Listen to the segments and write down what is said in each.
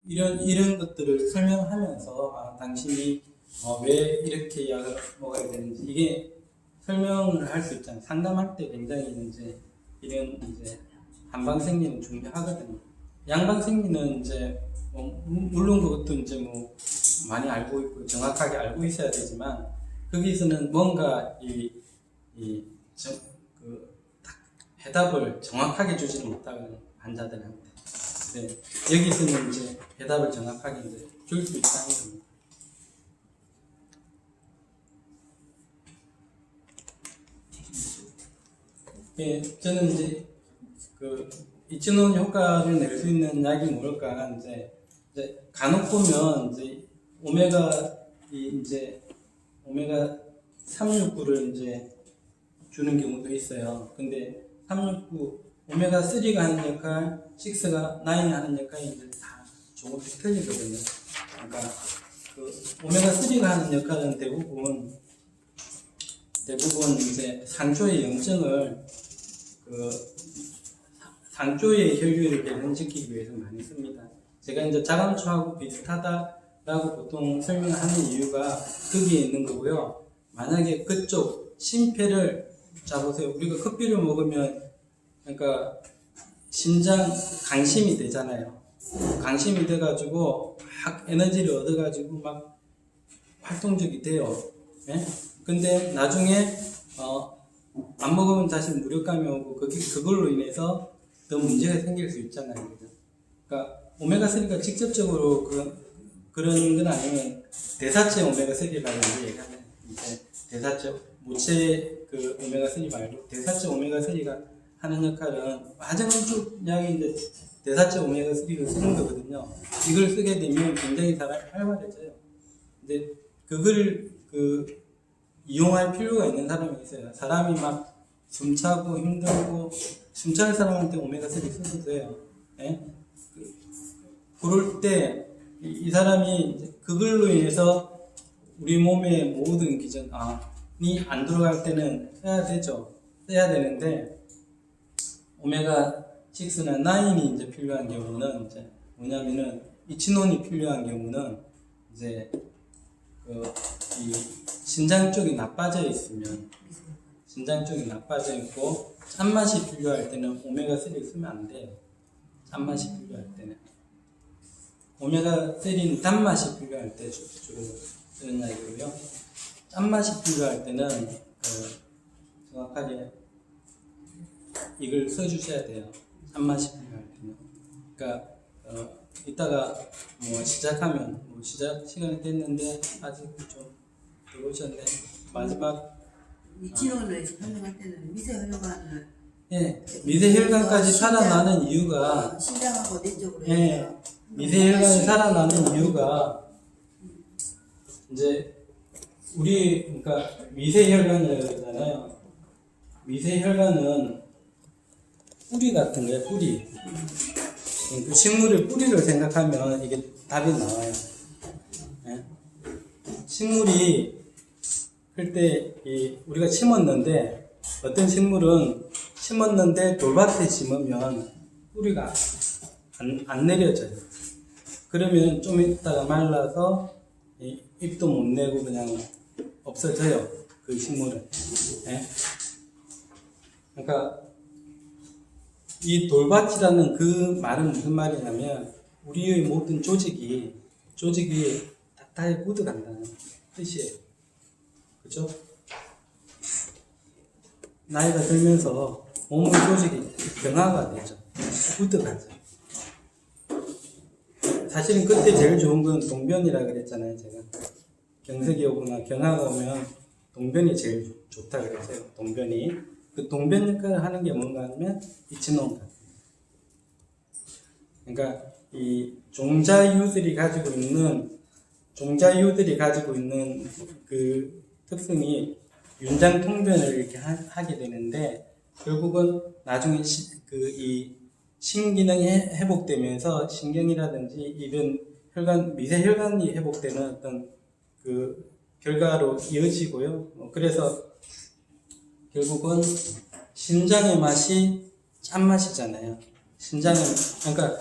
이런 것들을 설명하면서 당신이 왜 이렇게 약을 먹어야 되는지 이게 설명을 할 수 있잖아요. 상담할 때 굉장히 이제 이런 이제 한방생리는 중요하거든요. 양방생리는 이제 물론 그것도 이제 뭐 많이 알고 있고 정확하게 알고 있어야 되지만 거기서는 뭔가 해답을 정확하게 주지는 못하거든요. 환자들한테. 네, 여기서는 이제 해답을 정확하게 이제 줄 수 있다는 겁니다. 예, 저는 이제 이치논 효과를 낼 수 있는 약이 뭘까? 이제 간혹 보면 이제 오메가 369를 이제 주는 경우도 있어요. 근데 369 오메가 3가 하는 역할, 6가 9이 하는 역할이 이제 다 조금씩 틀리거든요. 그러니까 오메가 3가 하는 역할은 대부분 이제 상조의 염증을 상조의 혈류를 개선시키기 위해서 많이 씁니다. 제가 이제 자감초하고 비슷하다라고 보통 설명하는 이유가 거기에 있는 거고요. 만약에 그쪽 심폐를 잡으세요. 우리가 커피를 먹으면 그러니까 심장 강심이 되잖아요. 강심이 돼가지고 막 에너지를 얻어가지고 막 활동적이 돼요. 예? 근데 나중에 안 먹으면 다시 무력감이 오고 그걸로 인해서 더 문제가 생길 수 있잖아요. 그러니까 오메가3가 직접적으로 그런 건 아니면 대사체 오메가3라는 얘기하면 이제 대사체 모체 오메가3 말고 대사체 오메가3가 하는 역할은 화장품 약이 이제 대사체 오메가3를 쓰는 거거든요. 이걸 쓰게 되면 굉장히 활발해져요. 근데 그걸 이용할 필요가 있는 사람이 있어요. 사람이 막 숨차고 힘들고 숨차는 사람한테 오메가3 써도 돼요. 예? 그럴 때 이 사람이 이제 그걸로 인해서 우리 몸의 모든 기전이 안 들어갈 때는 써야 되죠. 써야 되는데 오메가 6나 9이 이제 필요한 경우는 이제 뭐냐면은 이치논이 필요한 경우는 이제 이 신장 쪽이 나빠져 있으면 신장 쪽이 나빠져 있고 짠맛이 필요할 때는 오메가3를 쓰면 안 돼요. 짠맛이 필요할 때는 오메가3는 단맛이 필요할 때 주로 쓰는 약이고요. 짠맛이 필요할 때는 정확하게 이걸 써주셔야 돼요. 짠맛이 필요할 때는. 그러니까 이따가 뭐 시작하면 시작 시간이 됐는데 아직 좀 들어오셨네. 마지막 이치논을 설명할 때는 미세혈관을 미세혈관까지 살아나는 이유가 신장하고 내 쪽으로 미세혈관이 살아나는 이유가 이제 그러니까 미세혈관이라고 그러잖아요. 미세혈관은 뿌리 같은 거예요. 뿌리. 그 식물의 뿌리를 생각하면 이게 답이 나와요. 예? 식물이 클 때 우리가 심었는데 어떤 식물은 심었는데 돌밭에 심으면 뿌리가 안 내려져요. 그러면 좀 있다가 말라서 잎도 못 내고 그냥 없어져요. 그 식물은. 예? 그러니까 이 돌밭이라는 그 말은 무슨 말이냐면 우리의 모든 조직이 따뜻하게 굳어간다는 뜻이에요. 그죠? 나이가 들면서 몸의 조직이 병화가 되죠. 굳어가죠. 사실은 그때 제일 좋은 건 동변이라 그랬잖아요. 제가 경색이 오거나 경화가 오면 동변이 제일 좋다 그랬어요. 동변이. 그 동변 역할을 하는 게 뭔가 하면 이치논 같아요. 그러니까 이 종자유들이 가지고 있는 그 특성이 윤장통변을 이렇게 하게 되는데 결국은 나중에 이 신기능이 회복되면서 신경이라든지 이런 미세혈관이 회복되는 어떤 그 결과로 이어지고요. 그래서 결국은 신장의 맛이 짠맛이잖아요. 그러니까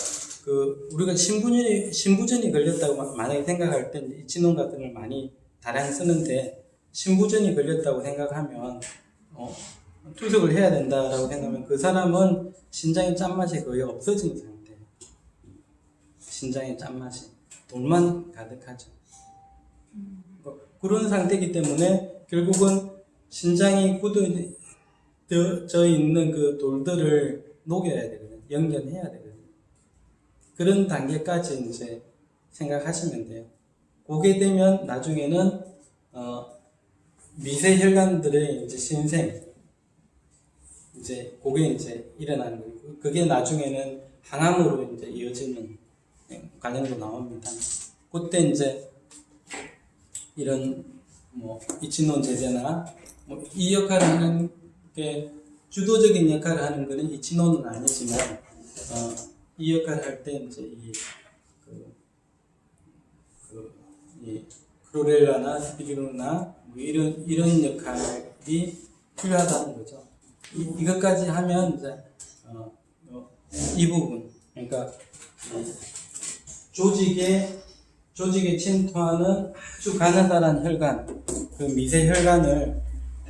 우리가 신부전이 걸렸다고 만약에 생각할 때 이치논 같은 걸 많이 다량 쓰는데, 신부전이 걸렸다고 생각하면 투석을 해야 된다라고 생각하면 그 사람은 신장의 짠맛이 거의 없어진 상태예요. 신장의 짠맛이 돌만 가득하죠. 그런 상태이기 때문에 결국은 신장이 굳어져 있는 그 돌들을 녹여야 되거든요. 영견해야 되거든요. 그런 단계까지 이제 생각하시면 돼요. 그게 되면 나중에는 미세 혈관들의 이제 신생, 이제 그게 이제 일어나는 거고, 그게 나중에는 항암으로 이제 이어지는 과정도 나옵니다. 그때 이제 이런 뭐 이치논 제제나 뭐 이 역할을 하는 게 주도적인 역할을 하는 거는 이치논은 아니지만 이 역할을 할 때 이제 이 크로렐라나 스피루나 뭐 이런 역할이 필요하다는 거죠. 이것까지 하면 이제 이 부분, 그러니까 조직에 침투하는 아주 가느다란 혈관, 그 미세 혈관을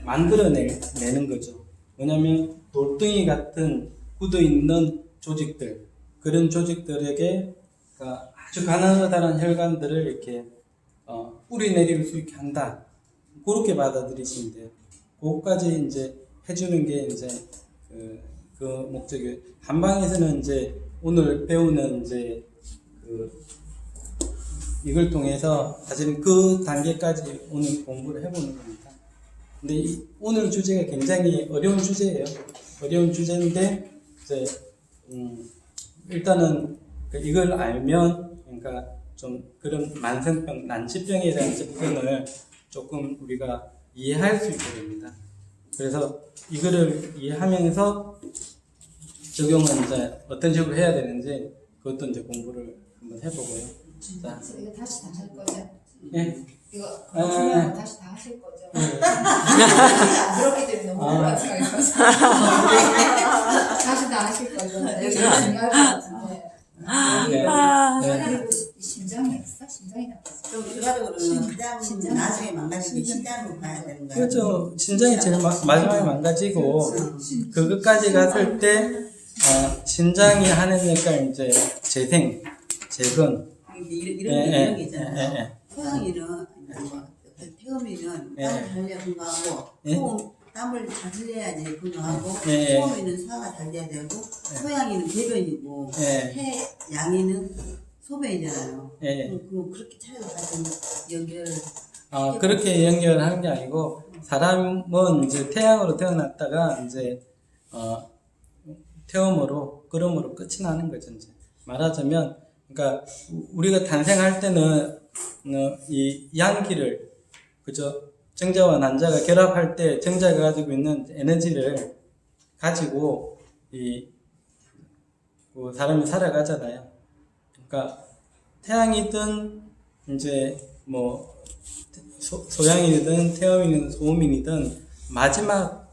만들어내는 거죠. 뭐냐면 돌덩이 같은 굳어 있는 조직들, 그런 조직들에게 아주 가느다란 혈관들을 이렇게 뿌리내릴 수 있게 한다. 그렇게 받아들이시면 돼요. 그것까지 이제 해주는 게 이제 그 목적이에요. 한방에서는 이제 오늘 배우는 이제 이걸 통해서 사실 그 단계까지 오늘 공부를 해보는 겁니다. 근데 오늘 주제가 굉장히 어려운 주제예요. 어려운 주제인데 이제 일단은 이걸 알면, 그러니까 좀 그런 만성병, 난치병에 대한 접근을 조금 우리가 이해할 수 있게 됩니다. 그래서 이거를 이해하면서 적용은 이제 어떤 식으로 해야 되는지 그것도 이제 공부를 한번 해보고요. 자, 이거 다시 다 할 거죠? 예. 이거 그냥 다시 다 하실 거죠? 그렇게 되면 너무 어려운 생각이 들어서 다시 다 하실 거죠? 여기 중요할 것 같은데. 네. 심장이 있어? 심장이 나빴어. 좀 결과적으로는 가장 나중에 망가지는 신장으로 봐야 되는 거예요. 그렇죠. 신장이 제일 마지막에 망가지고, 그것까지 갔을 때 신장이 하는 역할, 이제 재생, 재건, 이런 게 있잖아요. 태영이는 태음이는 땀을 잘 내야 건강하고, 땀을 잘 흘려야지 건강하고, 소음이는 소화가 잘 돼야 되고, 소양이는 배변이고, 태양이는 소변이잖아요. 그렇게 차이가 가진 연결. 그렇게 연결하는 게 아니고, 사람은 이제 태양으로 태어났다가 이제 태음으로, 그름으로 끝이 나는 거죠. 이제 말하자면, 그러니까 우리가 탄생할 때는 이 양기를, 그죠? 정자와 난자가 결합할 때 정자가 가지고 있는 에너지를 가지고 사람이 살아가잖아요. 그러니까 태양이든 이제 뭐 소양이든 태음이든 소음이든 마지막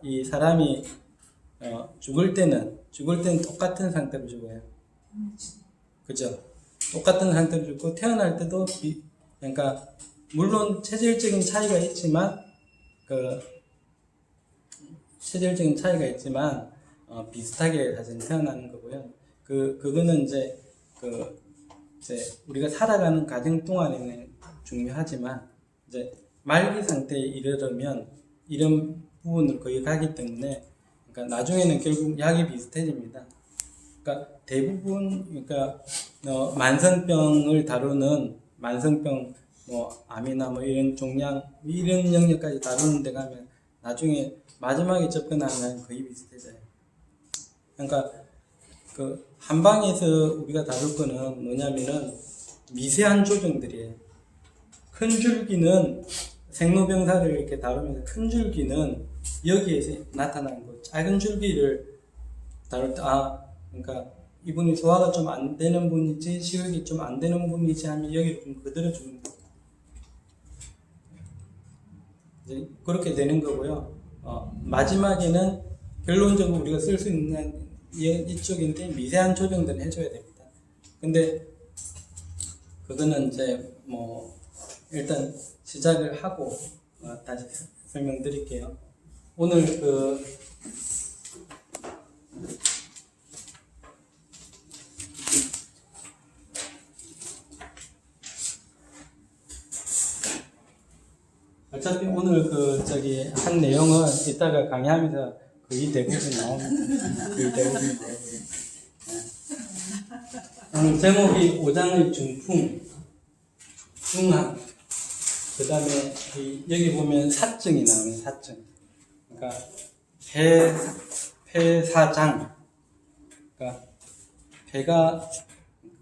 이 사람이 죽을 때는 똑같은 상태로 죽어요. 그죠? 똑같은 상태로 죽고 태어날 때도 그러니까 물론 체질적인 차이가 있지만 비슷하게 사실 태어나는 거고요. 그거는 이제 우리가 살아가는 과정 동안에는 중요하지만 이제 말기 상태에 이르려면 이런 부분을 거의 가기 때문에, 그러니까 나중에는 결국 약이 비슷해집니다. 그러니까 대부분, 그러니까 만성병을 다루는 만성병, 뭐 암이나 뭐 이런 종양 이런 영역까지 다루는 데 가면 나중에 마지막에 접근하는 건 거의 비슷해져요. 그러니까 그 한방에서 우리가 다룰 거는 뭐냐면은 미세한 조정들이에요. 큰 줄기는 생로병사를 이렇게 다루면서 큰 줄기는 여기에서 나타나는 거, 작은 줄기를 다룰 때 그러니까 이분이 소화가 좀 안 되는 분이지 식욕이 좀 안 되는 분이지 하면 여기를 좀 그대로 주는 거예요. 이제 그렇게 되는 거고요. 마지막에는 결론적으로 우리가 쓸 수 있는 이쪽인데 미세한 조정들은 해줘야 됩니다. 근데 그거는 이제 뭐 일단 시작을 하고 다시 설명드릴게요. 오늘 어차피 오늘 한 내용은 이따가 강의하면서 거의 대부분 나옵니다. 거의 대부분 나오고요. 오늘 제목이 5장의 중풍, 중한, 그 다음에 여기 보면 사증이 나오는 사증. 그러니까 폐사장. 그러니까 폐가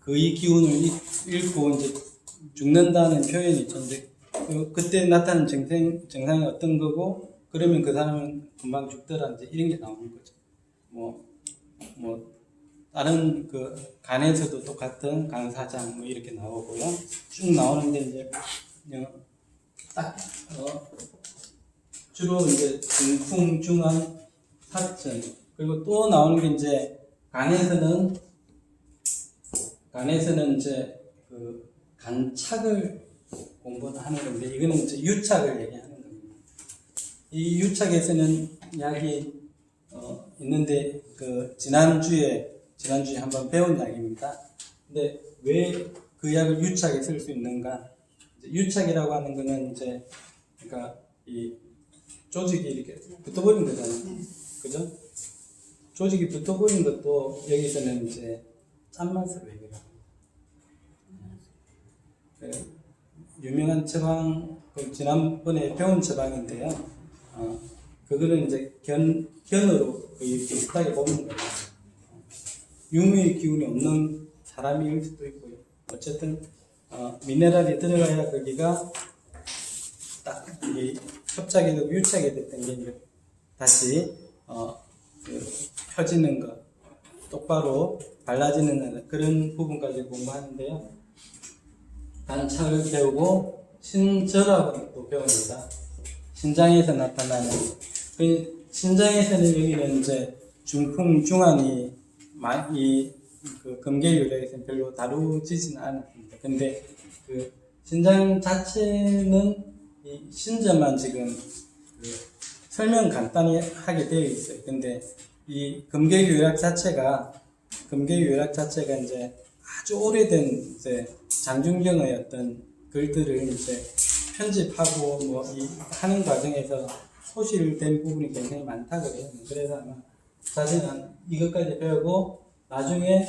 거의 기운을 잃고 이제 죽는다는 표현이 있죠. 그때 나타나는 증상이 어떤 거고, 그러면 그 사람은 금방 죽더라, 이제 이런 게 나오는 거죠. 다른 간에서도 똑같은 간사장 이렇게 나오고요. 쭉 나오는데 이제 주로 이제 중풍, 중한, 사증, 그리고 또 나오는 게 이제 간에서는 이제 간착을 공부하는 건데, 이거는 이제 유착을 얘기하는 겁니다. 이 유착에서는 약이 있는데 지난주에 한번 배운 약입니다. 근데 왜 그 약을 유착에 쓸 수 있는가? 유착이라고 하는 거는 이제 그러니까 이 조직이 이렇게 붙어버린 거잖아요. 그죠? 조직이 붙어버린 것도 여기서는 이제 짠맛으로 해결합니다. 유명한 처방, 지난번에 배운 처방인데요. 그거는 이제 견으로 거의 비슷하게 보는 거예요. 유무의 기운이 없는 사람일 수도 있고요. 어쨌든 미네랄이 들어가야 거기가 딱 협착이 되고 유착이 됐던 게 다시 펴지는 것, 똑바로 발라지는 그런 부분까지 공부하는데요. 간착을 배우고 신절하고 또 배웁니다. 신장에서 나타나는 신장에서는 여기는 이제 중풍, 중한이 금계유래에서는 별로 다루지는 않습니다. 근데 신장 자체는 이 신자만 지금 설명 간단히 하게 되어 있어요. 근데 이 금계유약 자체가 이제 아주 오래된 이제 장중경의 어떤 글들을 이제 편집하고 하는 과정에서 소실된 부분이 굉장히 많다 그래요. 그래서 아마 사실은 이것까지 배우고 나중에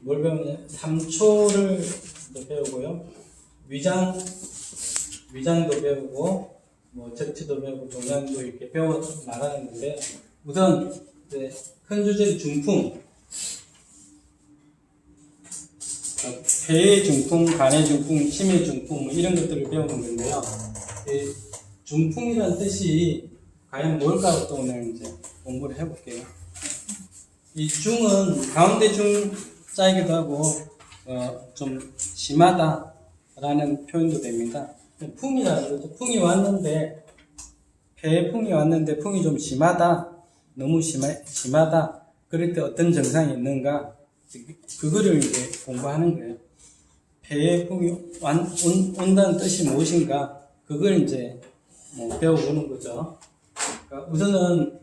뭘 배우냐, 3초를 배우고요, 위장도 배우고 적치도 배우고 종양도 이렇게 배워 나가는 건데, 우선 이제 큰 주제 중풍, 폐의 중풍, 간의 중풍, 심의 중풍 이런 것들을 배우는 건데요. 중풍이라는 뜻이 과연 뭘까 또 오늘 이제 공부를 해볼게요. 이 중은 가운데 중자이기도 하고 좀 심하다라는 표현도 됩니다. 풍이라는 거죠. 풍이 왔는데, 폐에 풍이 왔는데 풍이 좀 심하다, 너무 심하다. 그럴 때 어떤 증상이 있는가? 그거를 이제 공부하는 거예요. 폐에 풍이 온다는 뜻이 무엇인가? 그걸 이제 배워보는 거죠. 그러니까 우선은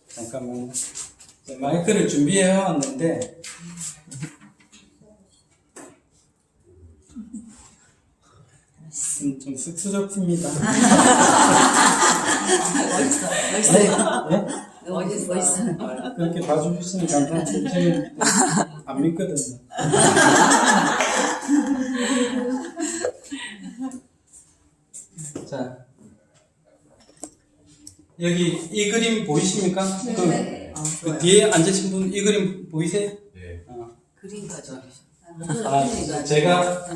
잠깐만요. 마이크를 준비해 왔는데, 좀 쑥스럽습니다. 멋있어요. 네? 멋있어요. 그렇게 봐주시니 감사합니다. 저는 안 믿거든요. 자, 여기 이 그림 보이십니까? 네. 그 뒤에 앉으신 분 이 그림 보이세요? 네. 그림 가져. 제가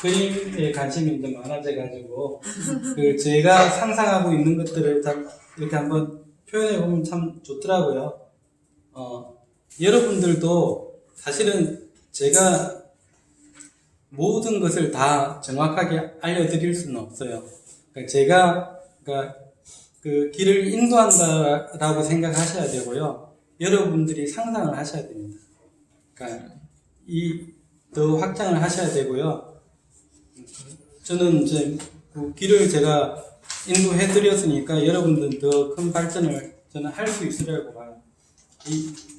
그림에 관심이 좀 많아져가지고 제가 상상하고 있는 것들을 다 이렇게 한번 표현해 보면 참 좋더라고요. 여러분들도 사실은 제가 모든 것을 다 정확하게 알려드릴 수는 없어요. 제가 그 길을 인도한다라고 생각하셔야 되고요. 여러분들이 상상을 하셔야 됩니다. 그러니까 더 확장을 하셔야 되고요. 저는 이제 그 길을 제가 인도해 드렸으니까 여러분들 더 큰 발전을 저는 할 수 있으리라고 봐요.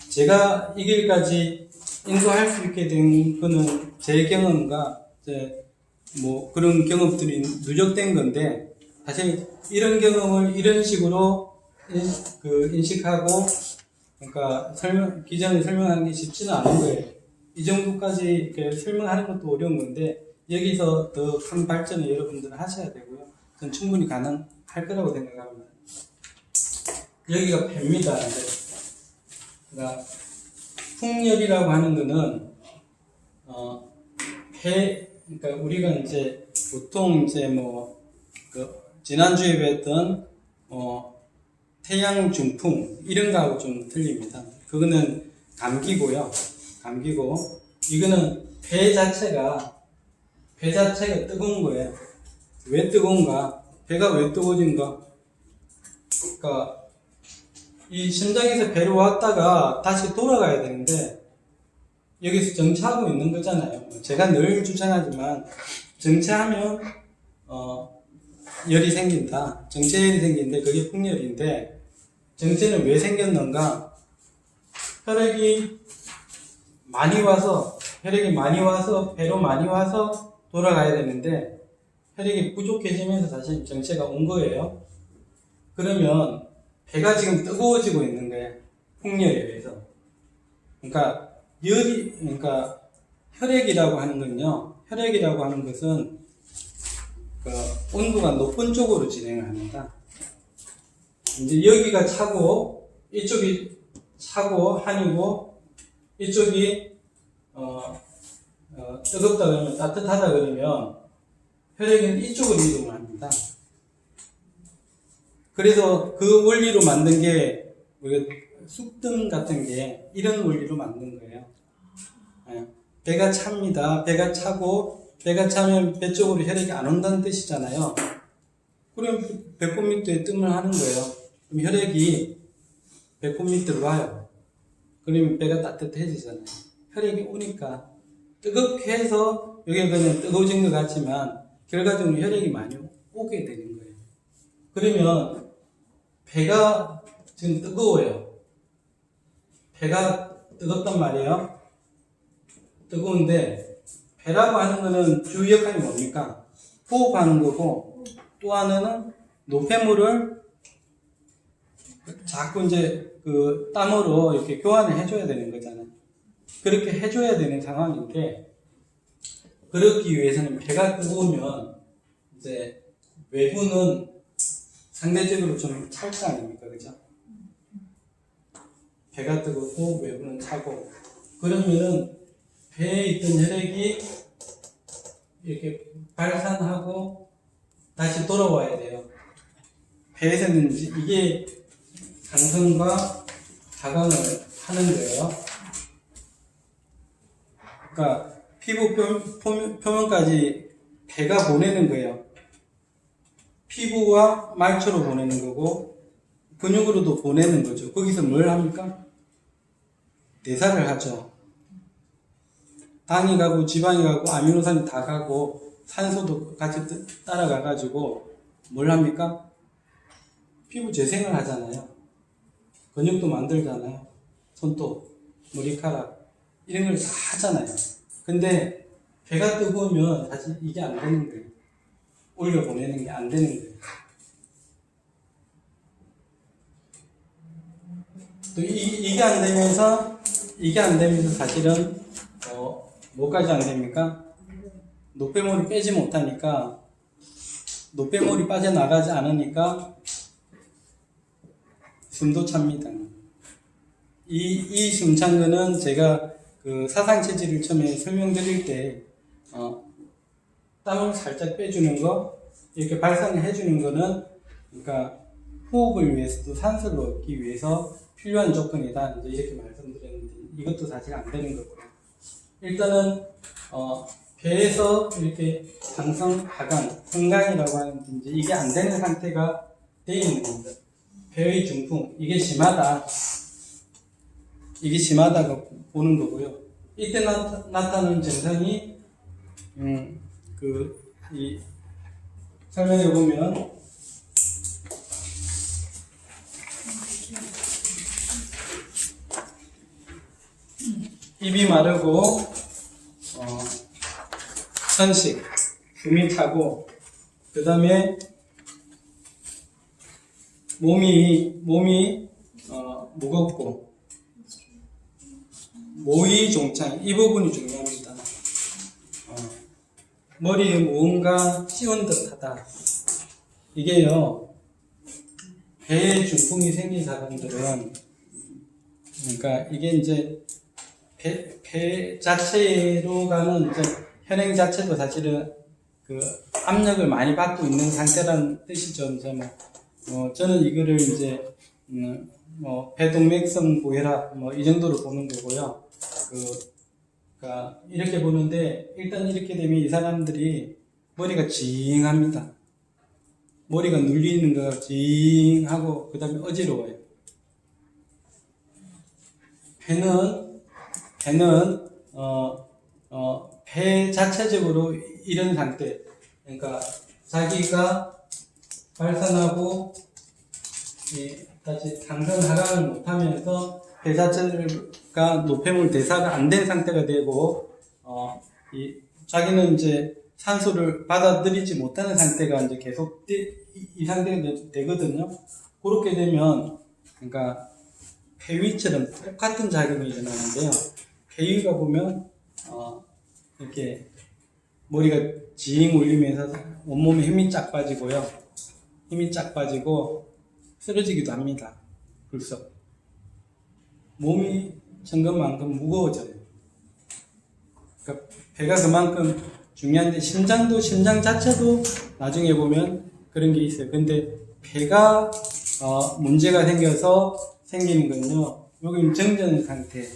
제가 이 길까지 인도할 수 있게 된 거는 제 경험과 이제 뭐 그런 경험들이 누적된 건데, 사실 이런 경험을 이런 식으로 인식하고, 그러니까 기존에 설명하는 게 쉽지는 않은 거예요. 이 정도까지 이렇게 설명하는 것도 어려운 건데, 여기서 더 큰 발전을 여러분들은 하셔야 되고요. 전 충분히 가능할 거라고 생각합니다. 여기가 배입니다. 그러니까 풍열이라고 하는 거는 배, 그러니까 우리가 이제 보통 이제 뭐 지난주에 배웠던 태양 중풍 이런 거하고 좀 틀립니다. 그거는 감기고요. 감기고, 이거는 배 자체가 뜨거운 거예요. 왜 뜨거운가? 배가 왜 뜨거워진가? 그러니까 이 심장에서 배로 왔다가 다시 돌아가야 되는데 여기서 정체하고 있는 거잖아요. 제가 늘 주장하지만 정체하면 열이 생긴다. 정체열이 생기는데 그게 풍열인데, 정체는 왜 생겼는가? 혈액이 많이 와서 배로 많이 와서 돌아가야 되는데 혈액이 부족해지면서 사실 정체가 온 거예요. 그러면 배가 지금 뜨거워지고 있는 거예요. 풍열에 의해서. 그러니까 혈액이라고 하는 것은 그 온도가 높은 쪽으로 진행을 합니다. 이제 여기가 차고, 이쪽이 차고 한이고, 이쪽이 뜨겁다 그러면, 따뜻하다 그러면 혈액은 이쪽으로 이동을 합니다. 그래서 그 원리로 만든 게 우리가 쑥뜸 같은 게 이런 원리로 만든 거예요. 배가 찹니다. 배가 차고, 배가 차면 배 쪽으로 혈액이 안 온다는 뜻이잖아요. 그럼 배꼽 밑에 뜸을 하는 거예요. 그럼 혈액이 배꼽 밑으로 와요. 그러면 배가 따뜻해지잖아요. 혈액이 오니까 뜨겁게 해서 여기가 그냥 뜨거워진 것 같지만 결과적으로 혈액이 많이 오게 되는 거예요. 그러면 배가 지금 뜨거워요. 배가 뜨겁단 말이에요. 뜨거운데 배라고 하는 거는 주요 역할이 뭡니까? 호흡하는 거고, 또 하나는 노폐물을 자꾸 이제 그 땀으로 이렇게 교환을 해줘야 되는 거잖아요. 그렇게 해줘야 되는 상황인데, 그러기 위해서는 배가 뜨거우면 이제 외부는 상대적으로 좀 찰 거 아닙니까? 그죠? 배가 뜨겁고 외부는 차고, 그러면은 배에 있던 혈액이 이렇게 발산하고 다시 돌아와야 돼요. 배에서는 이게 상승과 하강을 하는 거예요. 그러니까 피부 표면까지 배가 보내는 거예요. 피부와 말초로 보내는 거고, 근육으로도 보내는 거죠. 거기서 뭘 합니까? 대사를 하죠. 당이 가고 지방이 가고 아미노산이 다 가고 산소도 같이 따라가가지고 뭘 합니까? 피부 재생을 하잖아요. 근육도 만들잖아요. 손톱, 머리카락 이런 걸 다 하잖아요. 근데 배가 뜨거우면 사실 이게 안 되는 거예요. 올려보내는 게 안 되는 거예요. 또 이게 안 되면서 사실은 뭐까지 안 됩니까? 노폐물을 빼지 못하니까, 노폐물이 빠져나가지 않으니까 숨도 찹니다. 이 숨찬 거는 제가 그 사상체질을 처음에 설명드릴 때 땀을 살짝 빼주는 거, 이렇게 발산을 해주는 거는, 그러니까 호흡을 위해서도 산소를 얻기 위해서 필요한 조건이다, 이제 이렇게 말씀드렸는데, 이것도 사실 안 되는 거고요. 일단은 배에서 이렇게 상승, 하강, 흥강이라고 하는 이제 이게 안 되는 상태가 되어 있는 겁니다. 폐의 중풍, 이게 심하다. 이게 심하다고 보는 거고요. 이때 나타나는 증상이, 이 설명해 보면, 입이 마르고, 천식, 숨이 차고, 그 다음에 몸이 무겁고, 모의 종창, 이 부분이 중요합니다. 머리에 무언가 씌운 듯 하다. 이게요, 배에 중풍이 생긴 사람들은, 그러니까 이게 이제 배 자체로 가는 이제 혈행 자체도 사실은 그 압력을 많이 받고 있는 상태라는 뜻이죠. 이제 저는 이거를 이제 배동맥성 고혈압 이 정도로 보는 거고요. 그러니까 이렇게 보는데 일단 이렇게 되면 이 사람들이 머리가 징합니다. 머리가 눌리는 거가 징하고 그 다음에 어지러워요. 배는 배 자체적으로 이런 상태, 그러니까 자기가 발산하고 다시 상승 하강을 못하면서 배 자체가 노폐물 대사가 안 된 상태가 되고 자기는 이제 산소를 받아들이지 못하는 상태가 이제 계속 이 상태가 되거든요. 그렇게 되면 그러니까 폐위처럼 똑같은 작용이 일어나는데요. 폐위가 보면 이렇게 머리가 징 울리면서 온몸에 힘이 쫙 빠지고요. 힘이 쫙 빠지고 쓰러지기도 합니다. 불썩. 몸이 천근만근 무거워져요. 그러니까 배가 그만큼 중요한데 심장 자체도 나중에 보면 그런 게 있어요. 근데 배가 문제가 생겨서 생기는 건요. 여기 정전 상태,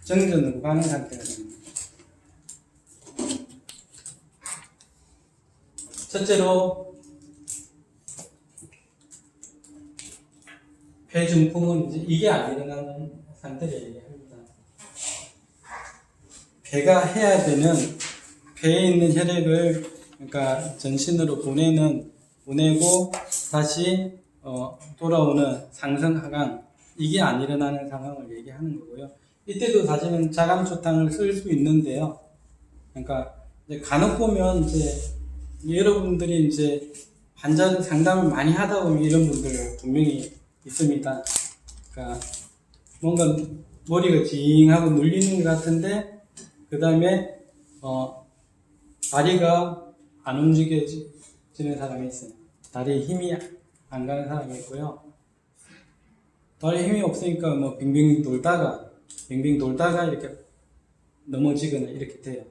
정전으로 가는 상태가 됩니다. 첫째로 폐중풍은 이게 안 일어나는 상태를 얘기합니다. 배가 해야 되는 배에 있는 혈액을 그러니까 전신으로 보내고 다시 돌아오는 상승 하강, 이게 안 일어나는 상황을 얘기하는 거고요. 이때도 사실은 자감초탕을 쓸 수 있는데요. 그러니까 이제 간혹 보면 이제 여러분들이 이제 환자 상담을 많이 하다 보면 이런 분들 분명히 있습니다. 그러니까 뭔가 머리가 징하고 눌리는 것 같은데 그 다음에 다리가 안 움직여지는 사람이 있어요. 다리에 힘이 안 가는 사람이 있고요. 다리에 힘이 없으니까 빙빙 돌다가 이렇게 넘어지거나 이렇게 돼요.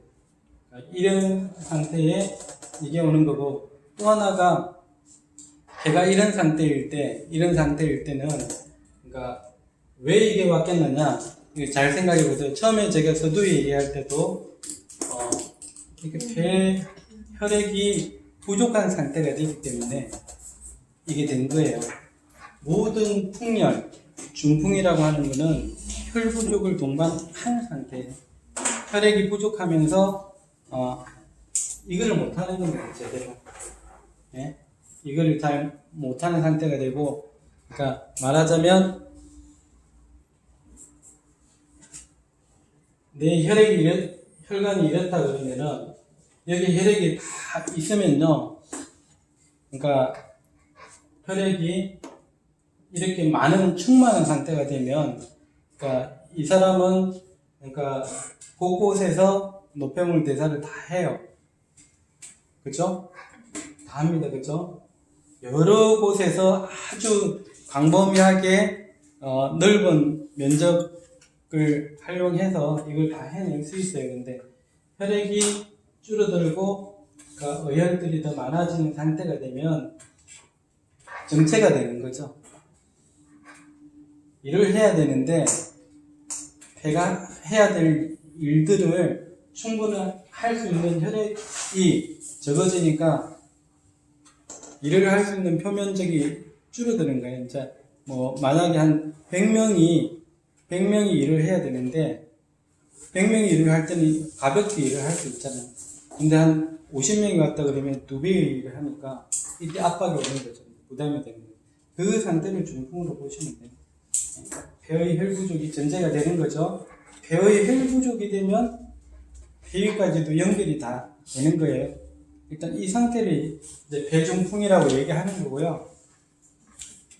그러니까 이런 상태에 이게 오는 거고, 또 하나가 배가 이런 상태일 때는 그러니까 왜 이게 왔겠느냐, 잘 생각해 보세요. 처음에 제가 서두에 얘기할 때도 이렇게 배 혈액이 부족한 상태가 되기 때문에 이게 된 거예요. 모든 풍열, 중풍이라고 하는 거는 혈 부족을 동반한 상태예요. 혈액이 부족하면서 이걸 못하는 거예요, 제대로. 예? 이걸 잘 못하는 상태가 되고, 그러니까 말하자면 내 혈관이 이렇다 그러면은 여기 혈액이 다 있으면요, 그러니까 혈액이 이렇게 충만한 상태가 되면, 그러니까 이 사람은 그러니까 곳곳에서 노폐물 대사를 다 해요. 그죠? 다 합니다. 그죠? 여러 곳에서 아주 광범위하게 넓은 면적을 활용해서 이걸 다 해낼 수 있어요. 근데 혈액이 줄어들고 그러니까 어혈들이 더 많아지는 상태가 되면 정체가 되는 거죠. 일을 해야 되는데 배가 해야 될 일들을 충분히 할 수 있는 혈액이 적어지니까 일을 할 수 있는 표면적이 줄어드는 거예요. 이제 뭐 만약에 한 100명이 일을 해야 되는데 100명이 일을 할 때는 가볍게 일을 할 수 있잖아요. 근데 한 50명이 왔다 그러면 2배의 일을 하니까 이때 압박이 오는 거죠. 부담이 되는 거예요. 그 상태를 중풍으로 보시면 돼요. 폐의 혈 부족이 전제가 되는 거죠. 폐의 혈 부족이 되면 폐위까지도 연결이 다 되는 거예요. 일단 이 상태를 이제 폐중풍이라고 얘기하는 거고요.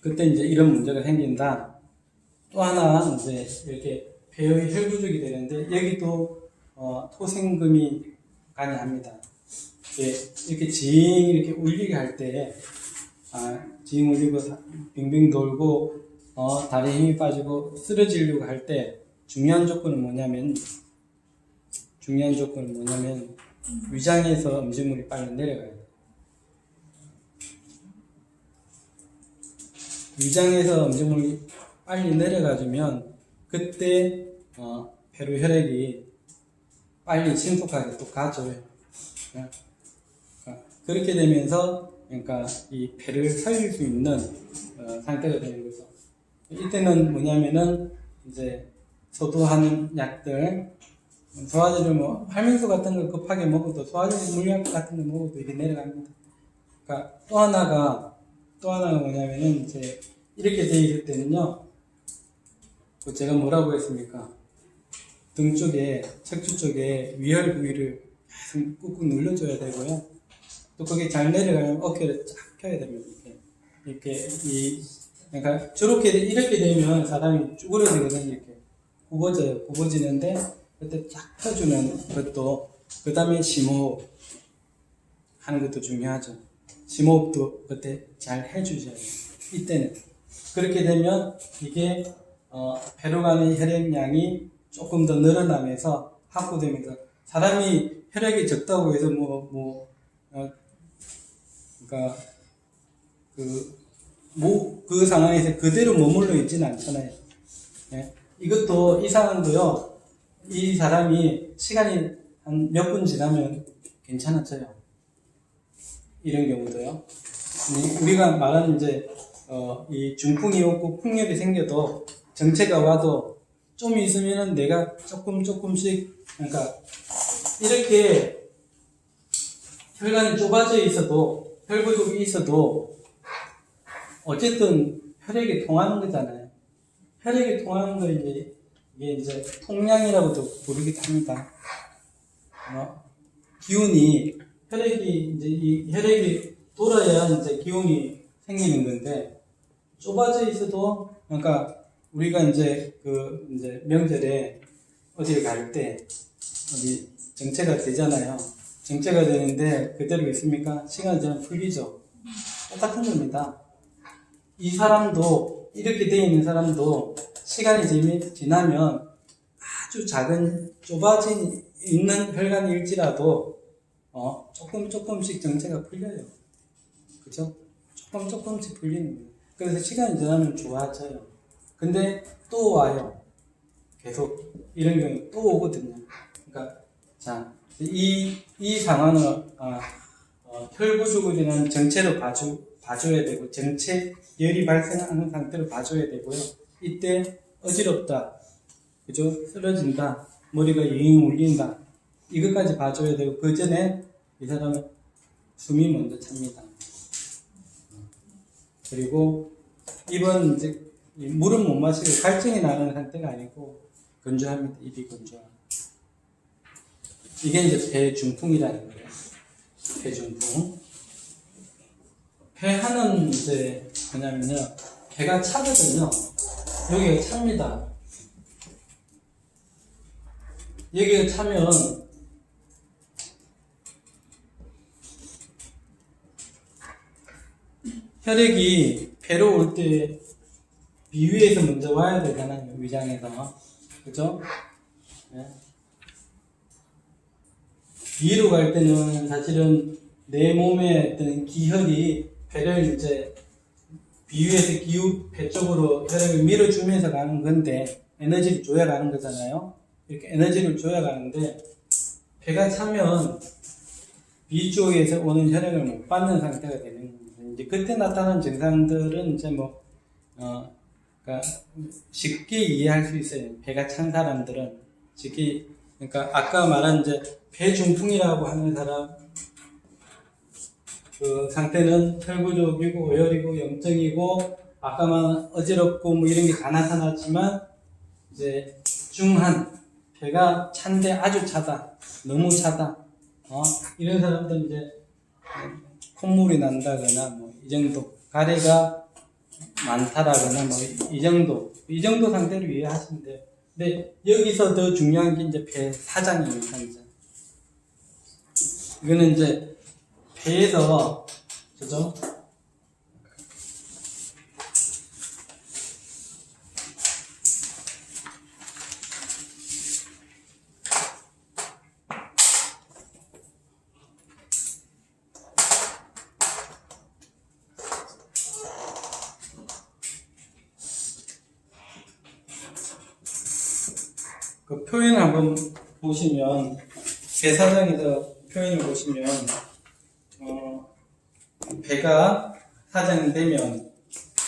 그때 이제 이런 문제가 생긴다. 또 하나 이제 이렇게 폐의 혈 부족이 되는데 여기도 토생금이 관여합니다. 이렇게 징 이렇게 울리게 할 때 징 울리고 빙빙 돌고 다리에 힘이 빠지고 쓰러지려고 할 때 중요한 조건은 뭐냐면 위장에서 음식물이 빨리 내려가야 돼요. 위장에서 음식물이 빨리 내려가주면 그때 폐로 혈액이 빨리 신속하게 또 가져요. 그렇게 되면서 그러니까 이 폐를 살릴 수 있는 상태가 되는 거죠. 이때는 뭐냐면은 이제 소도하는 약들, 소화제를 뭐 활명수 같은 걸 급하게 먹어도 소화제 물약 같은 거 먹어도 이게 내려갑니다. 그러니까 또 하나가 뭐냐면은 이제 이렇게 돼 있을 때는요. 제가 뭐라고 했습니까? 등 쪽에 척추 쪽에 위혈 부위를 계속 꾹꾹 눌러줘야 되고요. 또 그게 잘 내려가면 어깨를 쫙 펴야 됩니다. 그러니까 이렇게 되면 사람이 쭈그러지거든요. 이렇게 굽어지는데 그때 쫙 펴주는 것도, 그 다음에 심호흡 하는 것도 중요하죠. 심호흡도 그때 잘 해주셔야 돼요. 이때는 그렇게 되면 이게 배로 가는 혈액량이 조금 더 늘어나면서 확보되면서 사람이 혈액이 적다고 해서 그러니까 그 상황에서 그대로 머물러 있지는 않잖아요. 예? 이것도 이 상황도요. 이 사람이 시간이 한 몇 분 지나면 괜찮아져요. 이런 경우도요. 우리가 말하는 이제 이 중풍이 오고 풍열이 생겨도 정체가 와도 좀 있으면은 내가 조금씩 그러니까 이렇게 혈관이 좁아져 있어도 혈부족이 있어도 어쨌든 혈액이 통하는 거잖아요. 혈액이 통하는 거 이게 이제 통량이라고도 부르기도 합니다. 기운이 혈액이 돌아야 이제 기운이 생기는 건데 좁아져 있어도 그러니까 우리가 이제 명절에 어디를 갈 때 어디 정체가 되잖아요. 정체가 되는데 그대로 있습니까? 시간이 지나면 풀리죠. 똑같은 겁니다. 이 사람도 이렇게 되어 있는 사람도 시간이 지나면 아주 작은 좁아진 있는 혈관일지라도 조금씩 정체가 풀려요. 그죠? 조금씩 풀리는 거예요. 그래서 시간이 지나면 좋아져요. 근데 또 와요. 계속 이런 경우 또 오거든요. 그러니까 이 상황을 혈부족으로 인한 정체로 봐줘야 되고 정체열이 발생하는 상태로 봐줘야 되고요. 이때 어지럽다, 그죠? 쓰러진다, 머리가 잉 울린다, 이것까지 봐줘야 되고 그 전에 이 사람은 숨이 먼저 찹니다. 그리고 입은 이제 물은 못 마시고 갈증이 나는 상태가 아니고 건조합니다. 입이 건조합니다. 이게 이제 폐중풍이라는 거예요. 폐중풍. 폐하는 이제 뭐냐면요. 폐가 차거든요. 여기가 찹니다. 여기가 차면 혈액이 배로 올 때 비위에서 먼저 와야 되잖아요. 위장에서. 그죠? 네. 위로 갈 때는 사실은 내 몸의 어떤 기혈이 배를 이제 비위에서 배 쪽으로 혈액을 밀어주면서 가는 건데 에너지를 줘야 가는 거잖아요. 이렇게 에너지를 줘야 가는데 배가 차면 위 쪽에서 오는 혈액을 못 받는 상태가 되는 이제 그때 나타나는 증상들은 이제 그러니까 쉽게 이해할 수 있어요. 배가 찬 사람들은 쉽게, 그러니까 아까 말한 이제 배중풍이라고 하는 사람 그 상태는 혈구족이고 오열이고 염증이고 아까 말한 어지럽고 뭐 이런 게 다 나타났지만 이제 중한 배가 찬데 아주 차다, 너무 차다, 이런 사람들은 이제 콧물이 난다거나 뭐 이 정도, 가래가 많다라거나 뭐 이 정도 상태로 이해하시면 돼요. 근데 여기서 더 중요한 게 이제 배 사장입니다. 이제 이거는 이제 배에서 그죠? 그 표현 한번 보시면, 배사장에서 표현을 보시면, 배가 사장이 되면,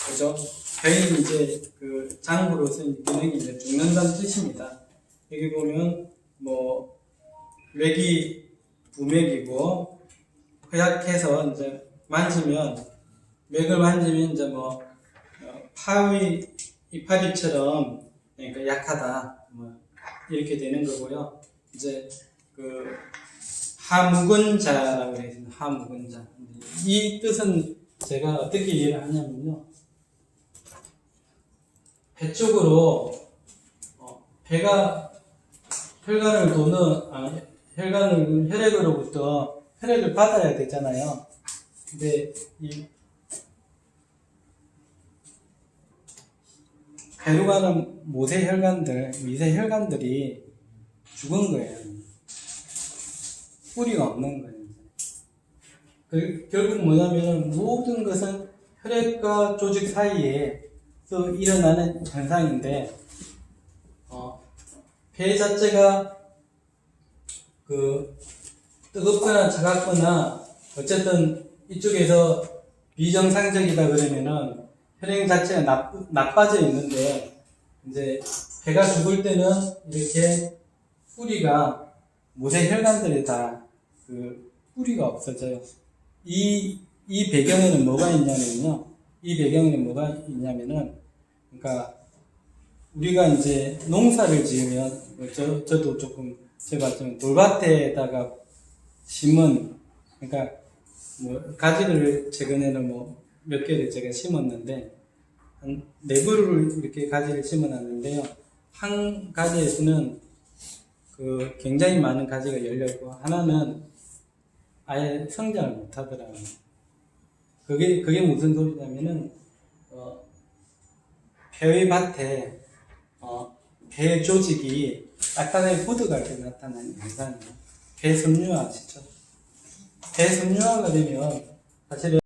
그죠? 배는 이제 그 장부로서의 기능이 이제 죽는다는 뜻입니다. 여기 보면, 맥이 부맥이고, 허약해서 이제 만지면, 맥을 만지면 이제 파위, 이파리처럼, 그러니까 약하다. 이렇게 되는 거고요. 이제 그 하무근자라고 해서 하무근자. 이 뜻은 제가 어떻게 이해를 하냐면요. 배 쪽으로 배가 혈관을 혈액으로부터 혈액을 받아야 되잖아요. 근데 이 배로 가는 모세 혈관들, 미세 혈관들이 죽은 거예요. 뿌리가 없는 거예요. 결국 뭐냐면은 모든 것은 혈액과 조직 사이에서 일어나는 현상인데, 배 자체가 뜨겁거나 차갑거나 어쨌든 이쪽에서 비정상적이다 그러면은 혈액 자체가 나빠져 있는데, 이제 배가 죽을 때는 이렇게 뿌리가, 모세 혈관들이 다 뿌리가 없어져요. 이 배경에는 뭐가 있냐면요. 그러니까 우리가 이제 농사를 지으면, 저도 조금 제가 봤지만 돌밭에다가 심은, 그러니까 가지를 최근에는 몇 개를 제가 심었는데, 한 4그루를 이렇게 가지를 심어놨는데요. 한 가지에서는 굉장히 많은 가지가 열렸고, 하나는 아예 성장을 못 하더라고요. 그게 무슨 소리냐면은, 배의 밭에, 배 조직이 약간의 굳어갈 때 나타나는 현상이에요. 배 섬유화 아시죠? 배 섬유화가 되면, 사실은